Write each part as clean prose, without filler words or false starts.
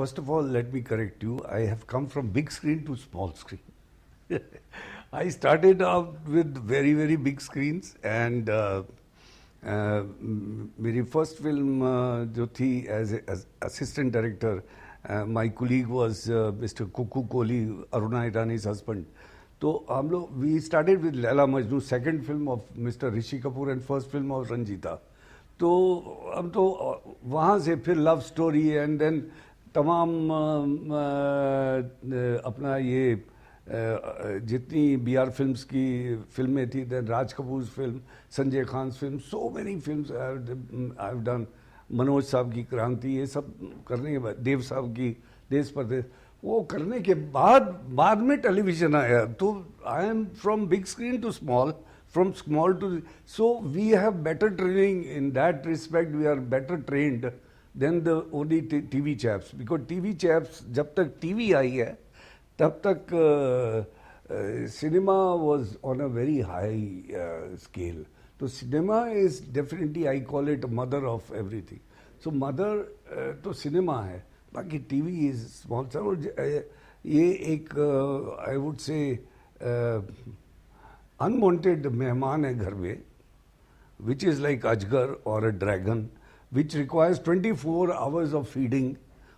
first of all, let me correct you. I have come from big screen to small screen. I started out with very, very big screens, and मेरी first film जो थी as assistant director, my colleague was mister Kuku Kohli, Aruna ईरानी's husband. तो हम लोग we started with Laila Majnu, second film of mister Rishi Kapoor and first film of Ranjeeta. तो हम तो वहाँ से फिर लव स्टोरी एंड देन तमाम अपना ये जितनी BR फिल्म्स की फिल्में थी, then Raj Kapoor film, Sanjay Khan film, so many films I have done. Manoj साहब की क्रांति, ये सब करने के बाद देव साहब की देश परदेश, वो करने के बाद में टेलीविज़न आया. तो I am from big screen to small, from small to, so we have better training in that respect. We are better trained than the only TV chaps, because TV chaps जब तक TV आई है तब तक cinema was on a very high scale. तो cinema is definitely, I call it mother of everything. So mother तो cinema है, बाकी TV is small. ये एक I would say अनवांटेड मेहमान है घर में, विच इज़ लाइक अजगर और a dragon which requires 24 hours of feeding.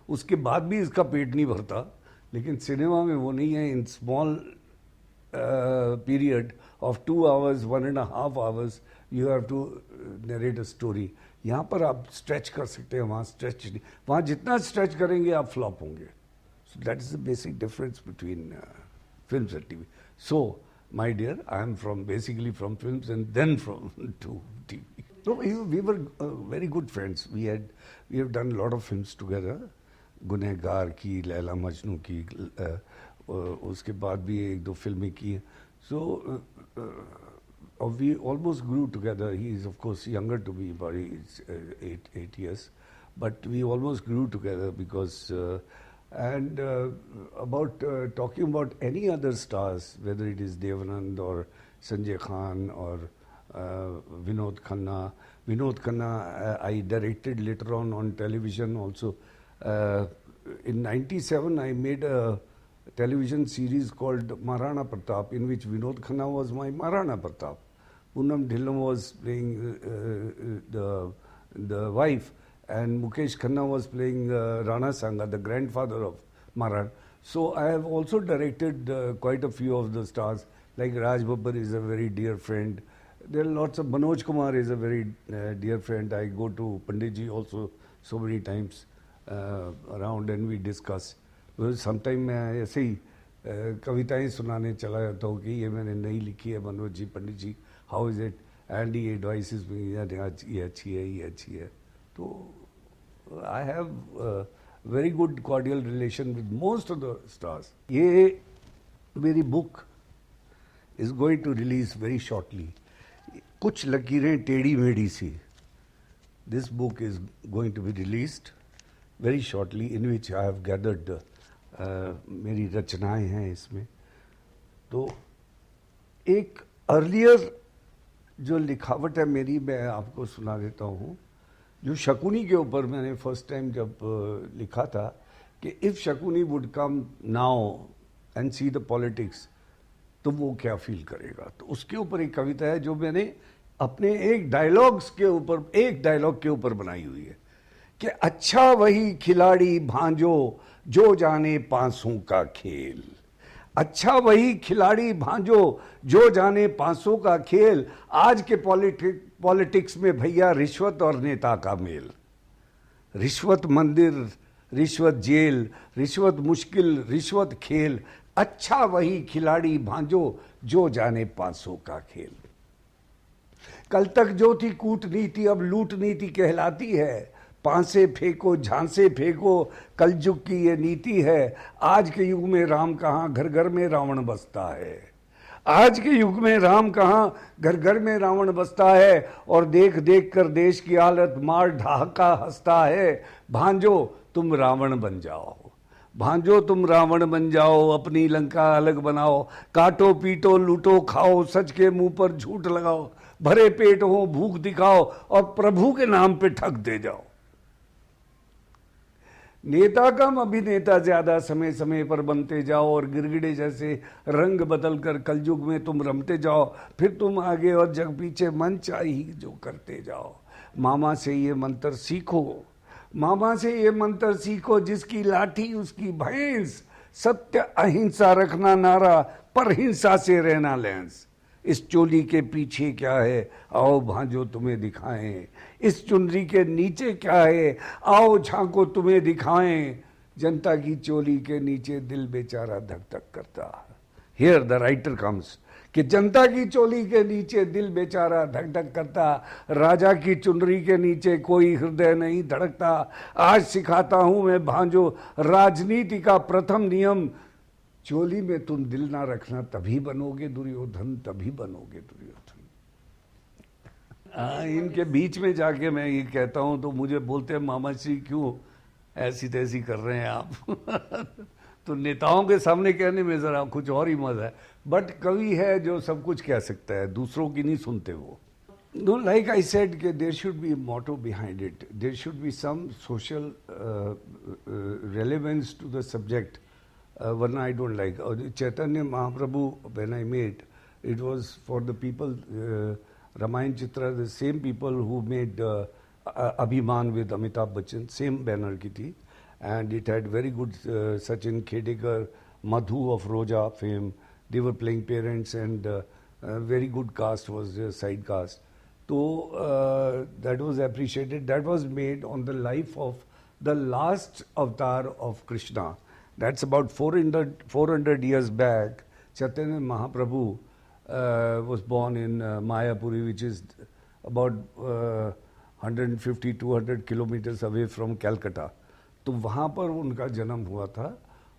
उसके बाद भी इसका पेट नहीं भरता. लेकिन सिनेमा में वो नहीं है. In small period of 2 hours, 1.5 hours you have to narrate a story. यहाँ पर आप स्ट्रेच कर सकते हैं, वहाँ स्ट्रेच नहीं. वहाँ जितना स्ट्रेच करेंगे आप फ्लॉप होंगे. So that is the basic difference between films and TV. So my dear, I am basically from films and then from to TV. So we were very good friends. We have done a lot of films together. गुनहगार की, लैला मजनू की, उसके बाद भी एक दो फिल्में की. So we almost grew together. He is of course younger to me by 8 years, but we almost grew together because. About talking about any other stars, whether it is Devanand or Sanjay Khan or Vinod Khanna. Vinod Khanna I directed later on television also. In 97 I made a television series called Maharana Pratap, in which Vinod Khanna was my Maharana Pratap. Poonam Dhillon was playing the wife, and Mukesh Khanna was playing Rana Sanga, the grandfather of Maharana. So I have also directed quite a few of the stars, like Raj Babbar is a very dear friend. There are lots of, Manoj Kumar is a very dear friend. I go to Pandit ji also so many times around and we discuss. Sometimes मैं ऐसे ही कविताएं सुनाने चला जाता हूँ कि ये मैंने नहीं लिखी है मनोज जी, पंडित जी, how is it? And he advises me, ये अच्छी है, ये अच्छी है. So I have a very good cordial relation with most of the stars. ये मेरी book is going to release very shortly. कुछ लकीरें टेढ़ी मेढ़ी सी. This book is going to be released very shortly, in which I have gathered मेरी रचनाएं हैं इसमें. तो एक earlier जो लिखावट है मेरी, मैं आपको सुना देता हूँ. जो शकुनी के ऊपर मैंने फर्स्ट टाइम जब लिखा था कि if Shakuni would come now and see the politics, तो वो क्या फील करेगा. तो उसके ऊपर एक कविता है जो मैंने अपने एक डायलॉग के ऊपर बनाई हुई है कि अच्छा वही खिलाड़ी भांजो जो जाने पांसों का खेल. अच्छा वही खिलाड़ी भांजो जो जाने पांसों का खेल. आज के पॉलिटिक्स में भैया रिश्वत और नेता का मेल. रिश्वत मंदिर, रिश्वत जेल, रिश्वत मुश्किल, रिश्वत खेल. अच्छा वही खिलाड़ी भांजो जो जाने पांसों का खेल. कल तक जो थी कूटनीति अब लूटनीति कहलाती है. पांसे फेंको झांसे फेंको कलयुग की ये नीति है. आज के युग में राम कहाँ, घर घर में रावण बसता है. आज के युग में राम कहाँ, घर घर में रावण बसता है. और देख देख कर देश की हालत मार ढाका हंसता है. भांजो तुम रावण बन जाओ, भांजो तुम रावण बन जाओ. अपनी लंका अलग बनाओ. काटो पीटो लूटो खाओ. सच के मुंह पर झूठ लगाओ. भरे पेट हो भूख दिखाओ और प्रभु के नाम पे ठग दे जाओ. नेता कम अभिनेता ज्यादा, समय समय पर बनते जाओ और गिरगिडे जैसे रंग बदल कर कलयुग में तुम रमते जाओ, फिर तुम आगे और जग पीछे मन चाहिए जो करते जाओ। मामा से ये मंत्र सीखो, मामा से ये मंत्र सीखो, जिसकी लाठी उसकी भैंस, सत्य अहिंसा रखना नारा, पर हिंसा से रहना लेंस। इस चोली के पीछे क्या है, आओ भांजो तुम्हें दिखाएं। इस चुनरी के नीचे क्या है, आओ झांको तुम्हें दिखाएं। जनता की चोली के नीचे दिल बेचारा धक धक करता। हियर द राइटर कम्स कि जनता की चोली के नीचे दिल बेचारा धक धक करता, राजा की चुनरी के नीचे कोई हृदय नहीं धड़कता। आज सिखाता हूं मैं भांजो राजनीति का प्रथम नियम, चोली में तुम दिल ना रखना, तभी बनोगे दुर्योधन, तभी बनोगे दुर्योधन। इनके बीच में जाके मैं ये कहता हूं तो मुझे बोलते हैं मामा जी क्यों ऐसी तैसी कर रहे हैं आप। तो नेताओं के सामने कहने में जरा कुछ और ही मजा है, बट कवि है जो सब कुछ कह सकता है, दूसरों की नहीं सुनते वो। No, like I said, there should be a motto behind it. There should be some social relevance to the subject. One I don't like. Chaitanya Mahaprabhu, when I made, it was for the people, Ramayan Chitra, the same people who made Abhiman with Amitabh Bachchan, same banner ki thi. And it had very good Sachin Khedekar, Madhu of Roja fame. They were playing parents, and very good cast was their side cast. So that was appreciated. That was made on the life of the last avatar of Krishna. That's about 400 years back. Chaitanya Mahaprabhu was born in Mayapuri, which is about 150-200 kilometers away from Calcutta. तो वहाँ पर उनका जन्म हुआ था,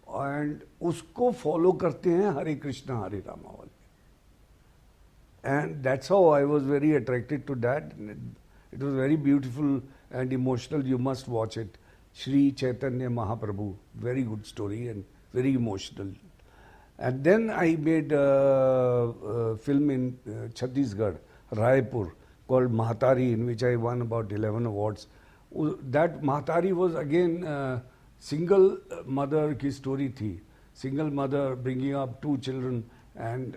and उसको follow करते हैं हरे कृष्णा हरे रामा वाले. And that's how I was very attracted to that. It was very beautiful and emotional. You must watch it. Shri Chaitanya Mahaprabhu. Very good story and very emotional. And then I made a film in Chhattisgarh, Raipur, called Mahatari, in which I won about 11 awards. That Mahatari was again single mother ki story thi. Single mother bringing up 2 children and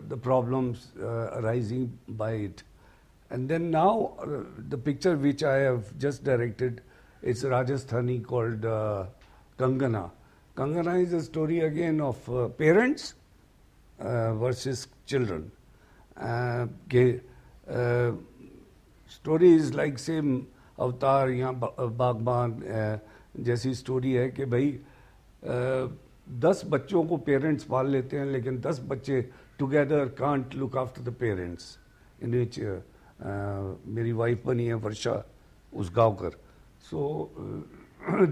the problems arising by it. And then now the picture which I have just directed, it's Rajasthani called Kangana. Kangana is a story again of parents versus children. Story is like same अवतार, यहाँ बागबान जैसी story है कि भाई 10 बच्चों को parents पाल लेते हैं, लेकिन 10 बच्चे together can't look after the parents. In which मेरी वाइफ बनी है Varsha Usgaonkar. So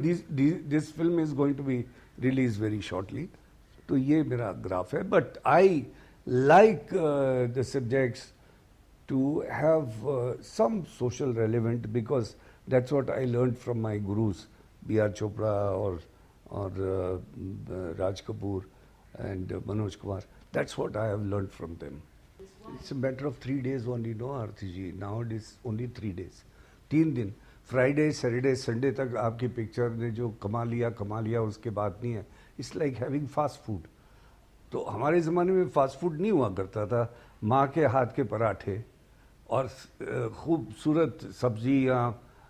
this film is going to be release very shortly. तो ये मेरा ग्राफ है, but I like the subjects to have some social relevant, because that's what I learned from my gurus, B.R. Chopra or Raj Kapoor and Manoj Kumar. That's what I have learned from them. It's a matter of 3 days only, no Aarti ji. Nowadays only 3 days. 3 दिन, Friday, Saturday, Sunday तक आपकी picture ने जो कमा लिया उसके बाद नहीं है. It's like having fast food. तो हमारे ज़माने में फास्ट फूड नहीं हुआ करता था. माँ के हाथ के पराठे और खूबसूरत सब्जी या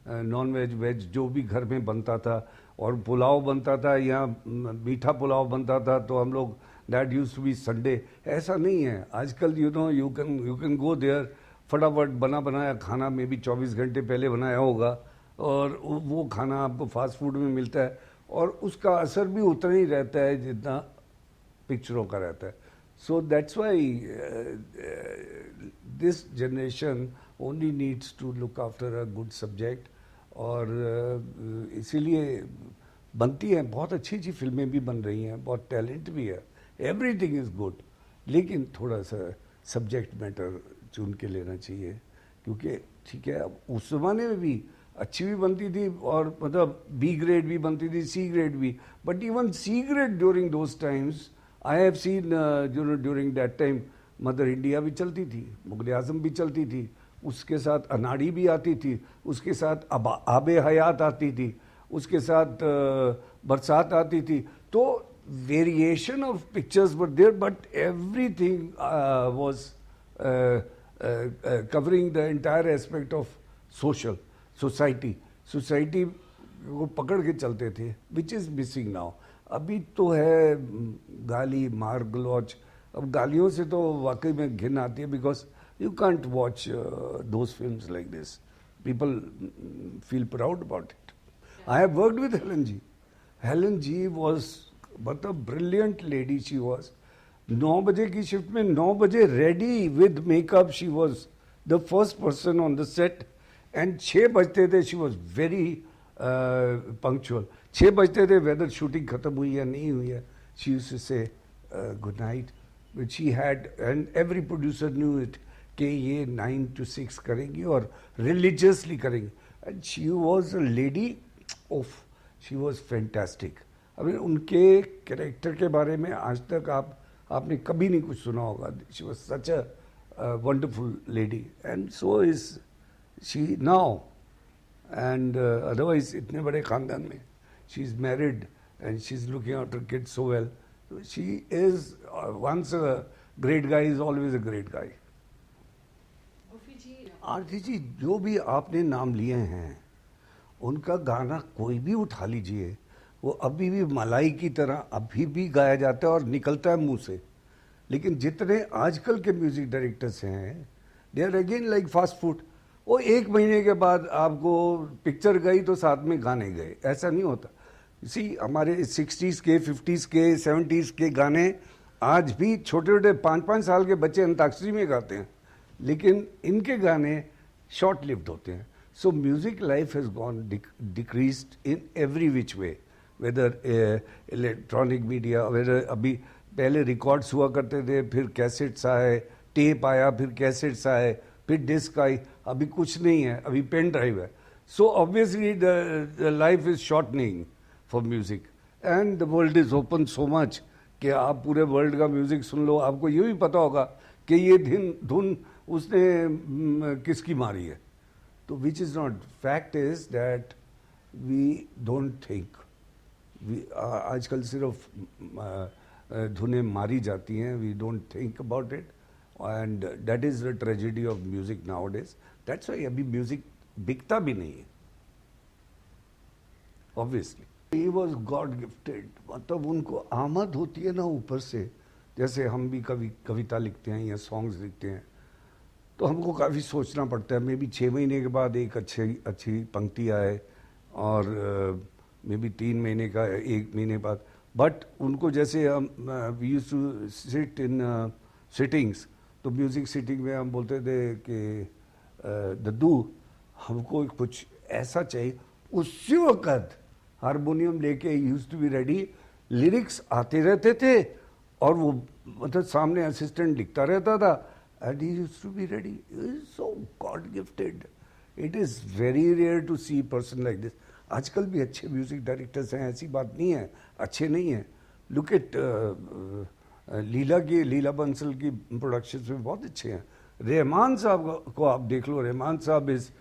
नॉन वेज वेज जो भी घर में बनता था, और पुलाव बनता था या मीठा पुलाव बनता था, तो हम लोग that used to be Sunday. ऐसा नहीं है आजकल. यू कैन गो देयर, फटाफट बना बनाया खाना में भी 24 घंटे पहले बनाया होगा, और वो खाना आपको फास्ट फूड में मिलता है, और उसका असर भी उतना ही रहता है जितना पिक्चरों का रहता है. So that's why this generation only needs to look after a good subject. और इसीलिए बनती हैं बहुत अच्छी अच्छी फिल्में भी बन रही हैं, बहुत टैलेंट भी है, एवरीथिंग इज़ गुड, लेकिन थोड़ा सा सब्जेक्ट मैटर चुन के लेना चाहिए. क्योंकि ठीक है, उस ज़माने में भी अच्छी भी बनती थी, और मतलब बी ग्रेड भी बनती थी, सी ग्रेड भी, but even C grade during those times I have seen during that time Mother India भी चलती थी, मुगल आजम भी चलती थी, उसके साथ अनाड़ी भी आती थी, उसके साथ आबे हयात आती थी, उसके साथ बरसात आती थी. तो variation of pictures were there, but everything was covering the entire aspect of society को पकड़ के चलते थे, which is missing now. अभी तो है गाली मार गलौच. अब गालियों से तो वाकई में घिन आती है, because you can't watch those films like this. People feel proud about it. I have worked with Helen G. Helen G was but a brilliant lady she was. 9 बजे की शिफ्ट में 9 बजे ready with makeup she was the first person on the set. And 6 बजते थे she was very punctual. 6 बजते थे weather shooting खत्म हुई है नहीं हुई है. शी यूज्ड टू से good night. But she had, and every producer knew it कि ये 9 to 6 करेंगी और रिलीजियसली करेंगी. And she was a lady of, she was fantastic. अभी उनके कैरेक्टर के बारे में आज तक आपने कभी नहीं कुछ सुना होगा. She was such a wonderful lady, and so is she now. And otherwise इतने बड़े खानदान में she is married and she is looking after kids so well. She is once a great guy is always a great guy. Aarti ji, जो भी आपने नाम लिए हैं उनका गाना कोई भी उठा लीजिए, वो अभी भी मलाई की तरह अभी भी गाया जाता है और निकलता है मुंह से. लेकिन जितने आजकल के म्यूजिक डायरेक्टर्स हैं, they are again like fast food. वो 1 महीने के बाद आपको पिक्चर गई तो साथ में गाने गए, ऐसा नहीं होता. सी हमारे 60s के 50s के 70s के गाने आज भी छोटे छोटे 5-5 साल के बच्चे अंताक्षरी में गाते हैं, लेकिन इनके गाने शॉर्ट लिव्ड होते हैं. So music life has gone decreased in every which way, whether electronic media, whether अभी पहले रिकॉर्ड्स हुआ करते थे, फिर कैसेट्स आए, टेप आया, फिर कैसेट्स आए, फिर डिस्क आई. अभी कुछ नहीं है, अभी पेन ड्राइव है. So obviously the life is shortening for music, and the world is open so much कि आप पूरे वर्ल्ड का म्यूजिक सुन लो. आपको ये भी पता होगा कि ये धुन उसने किसकी मारी है. तो which is not. Fact is that we don't think. आजकल सिर्फ धुनें मारी जाती हैं. We don't think about it, and that is the tragedy of music nowadays. That's why अभी म्यूजिक बिकता भी नहीं है, obviously. He was god gifted. मतलब उनको आमद होती है ना ऊपर से. जैसे हम भी कविता लिखते हैं या सॉन्ग्स लिखते हैं तो हमको काफ़ी सोचना पड़ता है. मे बी 6 महीने के बाद एक अच्छी पंक्ति आए, और मे बी 3 महीने का 1 महीने बाद. बट उनको जैसे हम we used to sit in sittings, तो म्यूज़िक सिटिंग में हम बोलते थे कि दद्दू हमको कुछ ऐसा चाहिए. उसी वक्त हारमोनियम लेके used to be ready. Lyrics आते रहते थे और वो मतलब सामने असिस्टेंट लिखता रहता था, and he used to be ready. He is so God gifted. It is very rare to see a person like this. आजकल भी अच्छे म्यूजिक डायरेक्टर्स हैं, ऐसी बात नहीं है अच्छे नहीं हैं. लुक एट लीला बंसल की प्रोडक्शंस में बहुत अच्छे हैं. रहमान साहब को आप देख लो. रहमान साहब is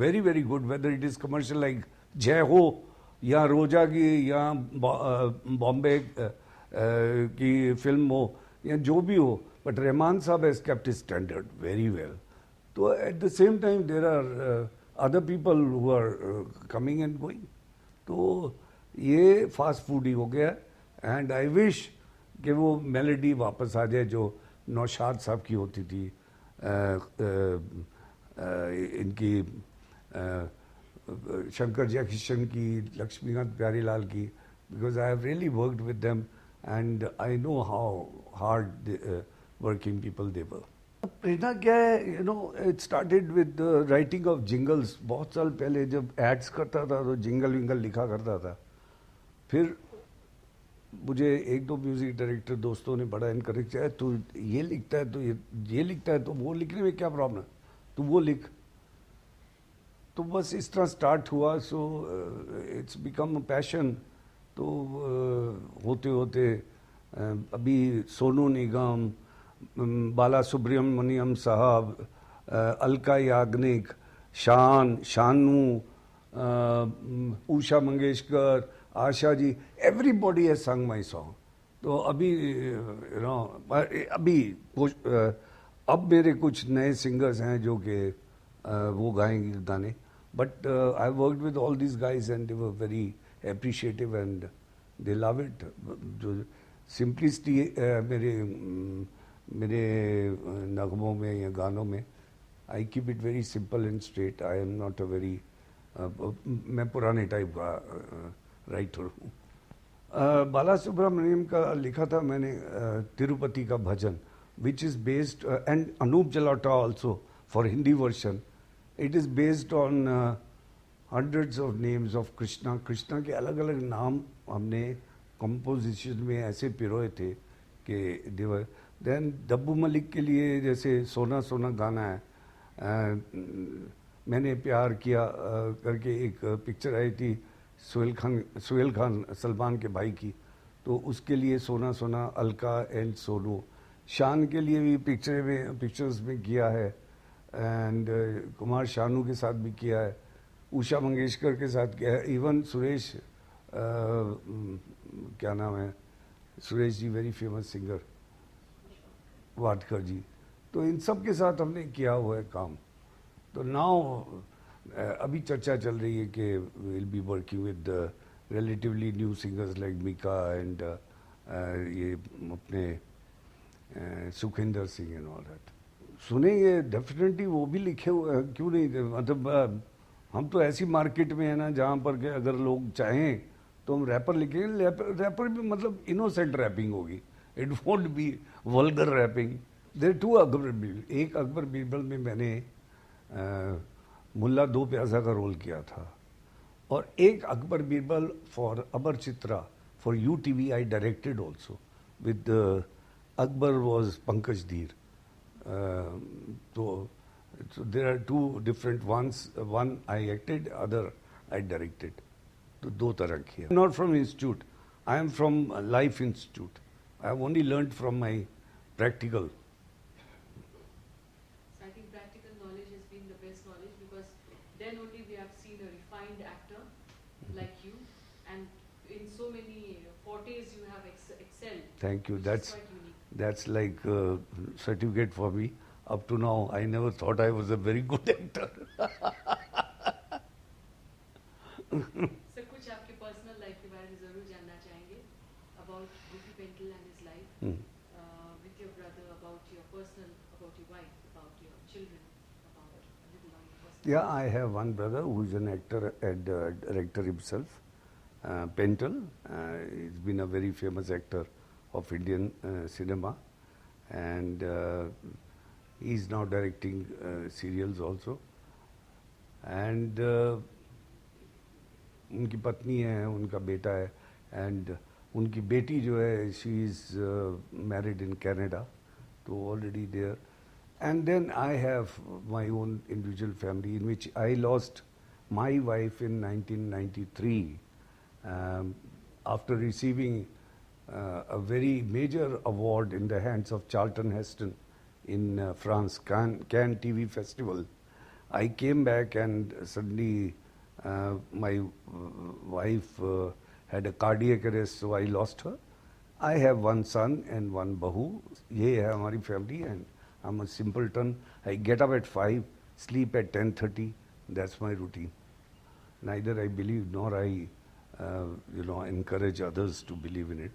very very good, whether it is commercial like जय हो या रोजा की या बॉम्बे की फिल्म हो या जो भी हो. But Rahman Saab has kept his standard very well. So at the same time, there are other people who are coming and going. तो ये फास्ट फूड ही हो गया. एंड आई विश कि वो मेलोडी वापस आ जाए जो नौशाद साहब की होती थी, इनकी शंकर जयकिशन की, लक्ष्मीकांत प्यारीलाल की. Because I have really worked with them and I know how hard working people they were. प्रेरणा क्या है, you know, it started with writing of jingles. बहुत साल पहले जब एड्स करता था तो जिंगल विंगल लिखा करता था. फिर मुझे 1-2 म्यूजिक डायरेक्टर दोस्तों ने बड़ा इनकरेज किया, तू ये लिखता है तो ये लिखता है तो वो लिखने में क्या प्रॉब्लम है, तू वो लिख. तो बस इस तरह स्टार्ट हुआ. So it's become a passion. तो होते होते अभी सोनू निगम, बाला सुब्रमण्यम साहब, Alka Yagnik, Shanu, Usha Mangeshkar, Asha ji, everybody has sung my song. तो अभी यू नो अभी अब मेरे कुछ नए सिंगर्स हैं जो कि वो गाएंगे गाने, but I worked with all this guys and they were very appreciative and they love it. जो सिंपलिसिटी मेरे मेरे नगमों में या गानों में, I keep it very simple and straight. I am not a very मैं पुराने टाइप का राइटर हूँ. बाला सुब्रमण्यम का लिखा था मैंने तिरुपति का भजन, which is based and Anup Jalota also for Hindi version. It is based on hundreds of names of Krishna. Krishna के अलग अलग नाम हमने composition में ऐसे पिरोए थे कि देवर. Then दब्बू मलिक के लिए जैसे सोना सोना गाना है, मैंने प्यार किया करके एक पिक्चर आई थी सुहेल खान सलमान के भाई की, तो उसके लिए सोना सोना अलका एंड सोनू. शान के लिए भी पिक्चर्स में किया है, एंड कुमार शानू के साथ भी किया है, उषा मंगेशकर के साथ किया है, इवन सुरेश क्या नाम है, Suresh ji very famous singer, Wadkar जी. तो इन सब के साथ हमने किया हुआ है काम. तो नाउ अभी चर्चा चल रही है कि will be working with relatively new singers like Mika and ये अपने Sukhinder Singh and all that. सुनेंगे डेफिनेटली, वो भी लिखे हुए हैं, क्यों नहीं. मतलब हम तो ऐसी मार्केट में है ना जहाँ पर के अगर लोग चाहें तो हम रैपर लिखेंगे. रैपर भी मतलब इनोसेंट रैपिंग होगी, it won't be vulgar rapping. There too Akbar Birbal. एक अकबर बीरबल में मैंने मुल्ला दो प्याजा का रोल किया था, और एक Akbar Birbal for Amar Chitra for UTV I directed also with Akbar was Pankaj Dheer. So there are two different ones. One I acted, other I directed. तो दो तरह की है. Not from institute. I am from Life Institute. I have only learned from my practical. So I think practical knowledge has been the best knowledge, because then only we have seen a refined actor like you, and in so many fortes you have excelled. Thank you. Which is quite unique. That's like a certificate for me. Up to now, I never thought I was a very good actor. Sir, कुछ आपके personal life के बारे में जरूर जानना चाहेंगे, about Gopi Pental and his life, with your brother, about your personal, about your wife, about your children, about a little on your personal. Yeah, I have one brother who is an actor and director himself, Pental. He's been a very famous actor of Indian cinema, and he's now directing serials also. And उनकी पत्नी है, उनका बेटा है, and उनकी बेटी जो है, she is married in Canada, तो already there. And then I have my own individual family in which I lost my wife in 1993 after receiving a very major award in the hands of Charlton Heston in France, Cannes TV Festival. I came back and suddenly my wife had a cardiac arrest, so I lost her. I have one son and one bahu. ये है हमारी family, and I'm a simpleton. I get up at 5, sleep at 10:30. That's my routine. Neither I believe nor I, encourage others to believe in it.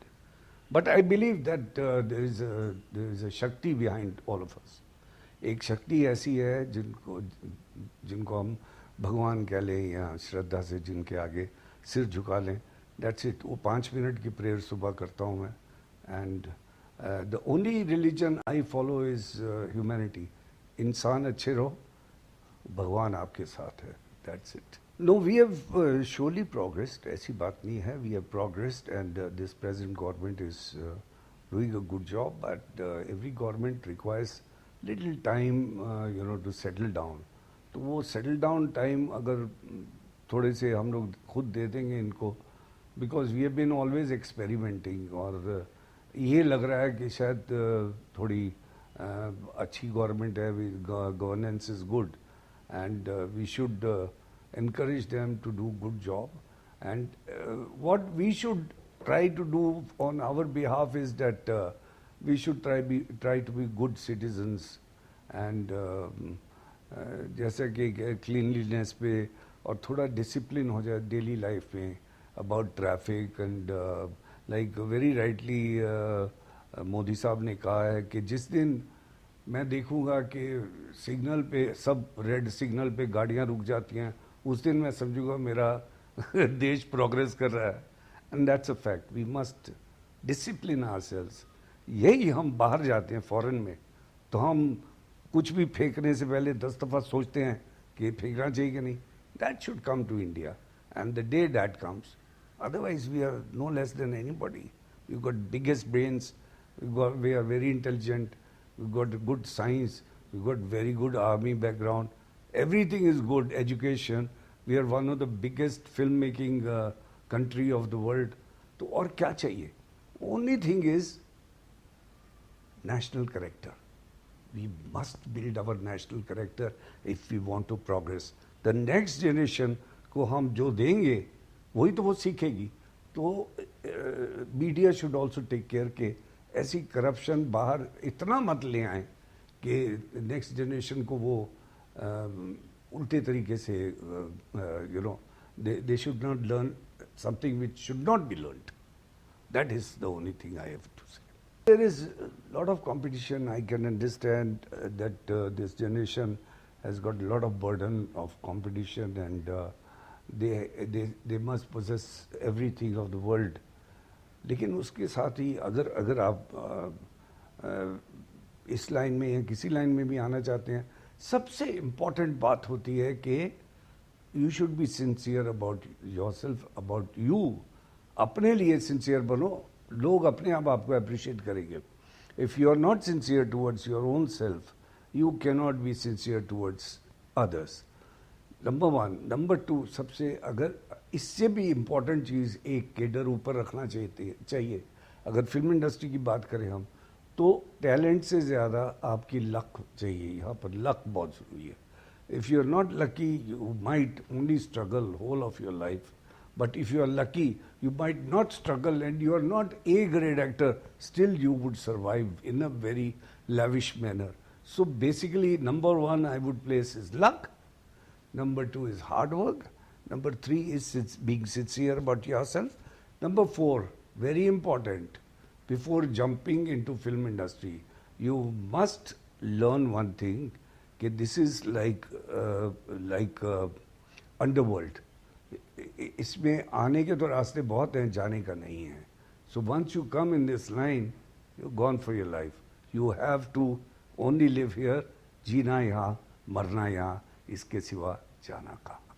But I believe that there is a Shakti behind all of us. एक शक्ति ऐसी है जिनको हम भगवान कह लें या श्रद्धा से जिनके आगे सिर झुका लें. That's it. वो 5 मिनट की प्रेयर सुबह करता हूँ मैं. And the only religion I follow is humanity. इंसान अच्छे रहो, भगवान आपके साथ है. That's it. No, we have surely progressed. ऐसी बात नहीं है. We have progressed, and this present government is doing a good job. But every government requires little time, to settle down. तो वो settle down time अगर थोड़े से हम लोग खुद दे देंगे इनको, because we have been always experimenting, और ये लग रहा है कि शायद थोड़ी अच्छी गवर्नमेंट है, governance is good, and we should encourage them to do good job. And what we should try to do on our behalf is that we should try to be good citizens. And जैसा कि cleanliness पे और थोड़ा discipline हो जाए daily life में about traffic and like very rightly Modi साहब ने कहा है कि जिस दिन मैं देखूंगा कि सिग्नल पे सब रेड सिग्नल पे गाड़ियां रुक जाती हैं उस दिन मैं समझूंगा मेरा देश प्रोग्रेस कर रहा है. And that's a fact. We must discipline ourselves. यही हम बाहर जाते हैं फॉरेन में तो हम कुछ भी फेंकने से पहले 10 दफ़ा सोचते हैं कि फेंकना चाहिए कि नहीं. That should come to India and the day that comes otherwise we are no less than anybody. We've got biggest brains, we are very intelligent, we've got good science, we've got very good army background, everything is good, education, we are one of the biggest filmmaking country of the world. तो और क्या चाहिए? Only thing is national character. We must build our national character if we want to progress. The next generation को हम जो देंगे वही तो वो सीखेगी. तो media should also take care के ऐसी करप्शन बाहर इतना मत ले आए कि नेक्स्ट जनरेशन को वो उल्टे तरीके से you know they should not learn something which should not be learned. That is the only thing I have to say. There is lot of competition. I can understand that this generation has got lot of burden of competition and they must possess everything of the world. लेकिन उसके साथ ही अगर आप इस line में या किसी line में भी आना चाहते हैं, सबसे इम्पॉर्टेंट बात होती है कि you should be sincere about yourself, about you. अपने लिए सिंसियर बनो, लोग अपने आप आपको अप्रिशिएट करेंगे. If you are not sincere towards your own self, you can not be sincere towards others. Number 1. Number 2, सबसे अगर इससे भी इम्पोर्टेंट चीज़ एक केडर ऊपर रखना चाहिए. अगर फिल्म इंडस्ट्री की बात करें हम तो टैलेंट से ज़्यादा आपकी लक चाहिए. यहाँ पर लक बहुत ज़रूरी है. If you are not lucky you might only struggle whole of your life. But if you are lucky you might not struggle and you are not A grade actor, still you would survive in a very lavish manner. So basically number 1 I would place is luck. Number 2 is hard work. Number 3 is being sincere about yourself. Number 4, very important, before jumping into film industry, you must learn one thing, that this is like underworld. इसमें आने के तो रास्ते बहुत हैं, जाने का नहीं है. So once you come in this line, you're gone for your life. You have to only live here, जीना यहाँ, मरना यहाँ, इसके सिवा जाना कहाँ.